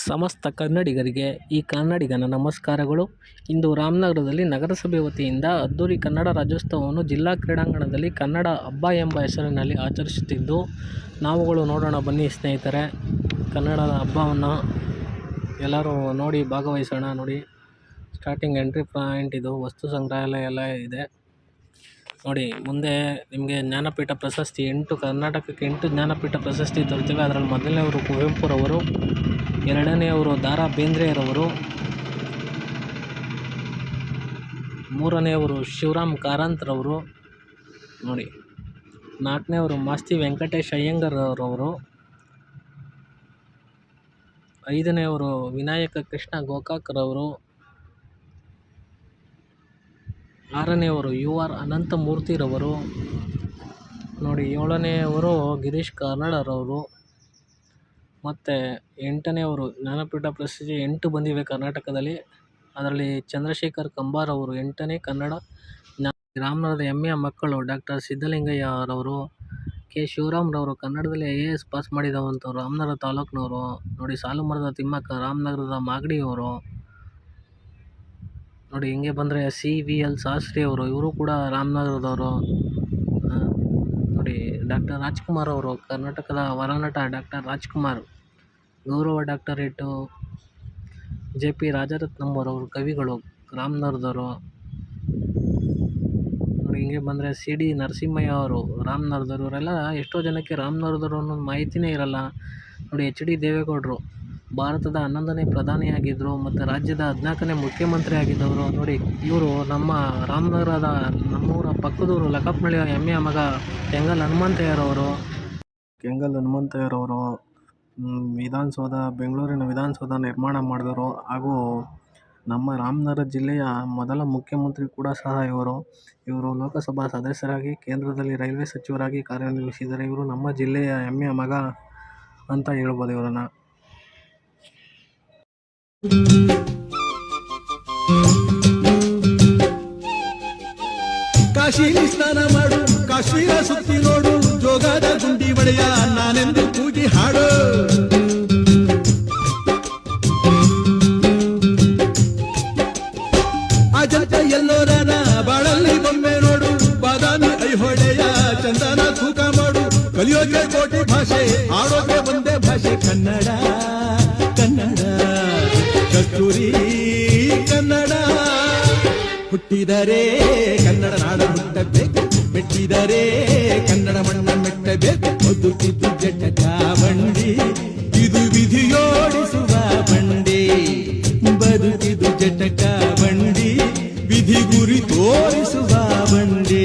ಸಮಸ್ತ ಕನ್ನಡಿಗರಿಗೆ ಈ ಕನ್ನಡಿಗನ ನಮಸ್ಕಾರಗಳು. ಇಂದು ರಾಮನಗರದಲ್ಲಿ ನಗರಸಭೆ ವತಿಯಿಂದ ಅದ್ದೂರಿ ಕನ್ನಡ ರಾಜ್ಯೋತ್ಸವವನ್ನು ಜಿಲ್ಲಾ ಕ್ರೀಡಾಂಗಣದಲ್ಲಿ ಕನ್ನಡ ಹಬ್ಬ ಎಂಬ ಹೆಸರಿನಲ್ಲಿ ಆಚರಿಸುತ್ತಿದ್ದು, ನಾವುಗಳು ನೋಡೋಣ ಬನ್ನಿ ಸ್ನೇಹಿತರೆ. ಕನ್ನಡದ ಹಬ್ಬವನ್ನು ಎಲ್ಲರೂ ನೋಡಿ ಭಾಗವಹಿಸೋಣ. ನೋಡಿ, ಸ್ಟಾರ್ಟಿಂಗ್ ಎಂಟ್ರಿ ಪಾಯಿಂಟ್ ಇದು, ವಸ್ತು ಸಂಗ್ರಹಾಲಯ ಎಲ್ಲ ಇದೆ ನೋಡಿ. ಮುಂದೆ ನಿಮಗೆ ಜ್ಞಾನಪೀಠ ಪ್ರಶಸ್ತಿ ಕರ್ನಾಟಕಕ್ಕೆ 8 ಜ್ಞಾನಪೀಠ ಪ್ರಶಸ್ತಿ ದೊರೆತಿವೆ. ಅದರಲ್ಲಿ ಮೊದಲನೆಯವರು ಕುವೆಂಪುರವರು, ಎರಡನೆಯವರು ದ.ರಾ ಬೇಂದ್ರೆರವರು, ಮೂರನೆಯವರು ಶಿವರಾಮ್ ಕಾರಂತರವರು ನೋಡಿ, ನಾಲ್ಕನೆಯವರು ಮಾಸ್ತಿ ವೆಂಕಟೇಶ್ ಅಯ್ಯಂಗಾರರವರು, ಐದನೆಯವರು ವಿನಾಯಕ ಕೃಷ್ಣ ಗೋಕಾಕ್ರವರು, ಆರನೆಯವರು ಯು.ಆರ್. ಅನಂತಮೂರ್ತಿರವರು ನೋಡಿ, ಏಳನೆಯವರು ಗಿರೀಶ್ ಕಾರ್ನಾಡರವರು, ಮತ್ತು ಎಂಟನೆಯವರು ಜ್ಞಾನಪೀಠ ಪ್ರಶಸ್ತಿ 8 ಬಂದಿವೆ ಕರ್ನಾಟಕದಲ್ಲಿ. ಅದರಲ್ಲಿ ಚಂದ್ರಶೇಖರ್ ಕಂಬಾರ್ ಅವರು 8ನೇ ಕನ್ನಡ. ರಾಮನಗರದ ಹೆಮ್ಮೆಯ ಮಕ್ಕಳು ಡಾಕ್ಟರ್ ಸಿದ್ದಲಿಂಗಯ್ಯರವರು, ಕೆ. ಶಿವರಾಮ್ರವರು ಕನ್ನಡದಲ್ಲಿ IAS ಪಾಸ್ ಮಾಡಿದವಂಥವ್ರು, ರಾಮನಗರ ತಾಲೂಕಿನವರು ನೋಡಿ. ಸಾಲುಮರದ ತಿಮ್ಮಕ್ಕ ರಾಮನಗರದ ಮಾಗಡಿಯವರು ನೋಡಿ. ಹಿಂಗೆ ಬಂದರೆ C.V.L. ಶಾಸ್ತ್ರಿ ಅವರು, ಇವರು ಕೂಡ ರಾಮನಗರದವರು ನೋಡಿ. ಡಾಕ್ಟರ್ ರಾಜ್ಕುಮಾರ್ ಅವರು, ಕರ್ನಾಟಕದ ವರನಟ ಡಾಕ್ಟರ್ ರಾಜ್ಕುಮಾರ್, ಗೌರವ ಡಾಕ್ಟರೇಟು J.P. ರಾಜರತ್ನಮ್ಮರವರು, ಕವಿಗಳು, ರಾಮನಗರದವರು ನೋಡಿ. ಹಿಂಗೆ ಬಂದರೆ C.D. ನರಸಿಂಹಯ್ಯ ಅವರು ರಾಮನಗರದವರು. ಇವರೆಲ್ಲ ಎಷ್ಟೋ ಜನಕ್ಕೆ ರಾಮನಗರದವರು ಅನ್ನೋದು ಮಾಹಿತಿನೇ ಇರಲ್ಲ ನೋಡಿ. H.D. ದೇವೇಗೌಡರು ಭಾರತದ 11ನೇ ಪ್ರಧಾನಿಯಾಗಿದ್ದರು ಮತ್ತು ರಾಜ್ಯದ 14ನೇ ಮುಖ್ಯಮಂತ್ರಿ ಆಗಿದ್ದವರು ನೋಡಿ. ಇವರು ನಮ್ಮ ರಾಮನಗರದ ನಮ್ಮೂರ ಪಕ್ಕದೂರು ಲಕ್ಕಪ್ಪನಹಳ್ಳಿಯ ಹೆಮ್ಮೆಯ ಮಗ ಕೆಂಗಲ್ ಹನುಮಂತಯ್ಯರವರು. ವಿಧಾನಸೌಧ, ಬೆಂಗಳೂರಿನ ವಿಧಾನಸೌಧ ನಿರ್ಮಾಣ ಮಾಡಿದವರು ಹಾಗೂ ನಮ್ಮ ರಾಮನಗರ ಜಿಲ್ಲೆಯ ಮೊದಲ ಮುಖ್ಯಮಂತ್ರಿ ಕೂಡ ಸಹ ಇವರು. ಲೋಕಸಭಾ ಸದಸ್ಯರಾಗಿ, ಕೇಂದ್ರದಲ್ಲಿ ರೈಲ್ವೆ ಸಚಿವರಾಗಿ ಕಾರ್ಯನಿರ್ವಹಿಸಿದ್ದಾರೆ. ಇವರು ನಮ್ಮ ಜಿಲ್ಲೆಯ ಹೆಮ್ಮೆಯ ಮಗ ಅಂತ ಹೇಳ್ಬೋದು ಇವರನ್ನು. ಕಾಶಿಲಿ ಸ್ನಾನ ಮಾಡು, ಕಾಶ್ಮೀರ ಸುತ್ತಿ ನೋಡು, ಜೋಗದ ಗುಂಡಿ ಒಡೆಯ ನಾನೆಂದು ಕೂಗಿ ಹಾಡು. ಅಜಂತ ಎಲ್ಲೋರನ ಬಾಳಲ್ಲಿ ಬೊಮ್ಮೆ ನೋಡು, ಬಾದಾಮಿ ಐಹೊಳೆಯ ಚಂದನ ತೂಕ ಮಾಡು. ಕಲಿಯೋಕೆ ಕೋಟಿ ಭಾಷೆ, ಆಡೋಕೆ ಒಂದೇ ಭಾಷೆ ಕನ್ನಡ. ಕನ್ನಡ ಕಸ್ತೂರಿ ಕನ್ನಡ. ಹುಟ್ಟಿದರೆ ಕನ್ನಡ ನಾಡ ಹುಟ್ಟಬೇಕು, ಮೆಟ್ಟಿದರೆ ಕನ್ನಡ ಮಣ್ಣ ಮೆಟ್ಟಬೇಕು. ಬದುಕಿದ್ದು ಜಟಕ ಬಂಡಿ, ಇದು ವಿಧಿಯೋಡಿಸುವ ಬಂಡಿ. ಬದುಕಿದು ಜಟಕ ಬಂಡಿ, ವಿಧಿ ಗುರಿ ತೋರಿಸುವ ಬಂಡಿ.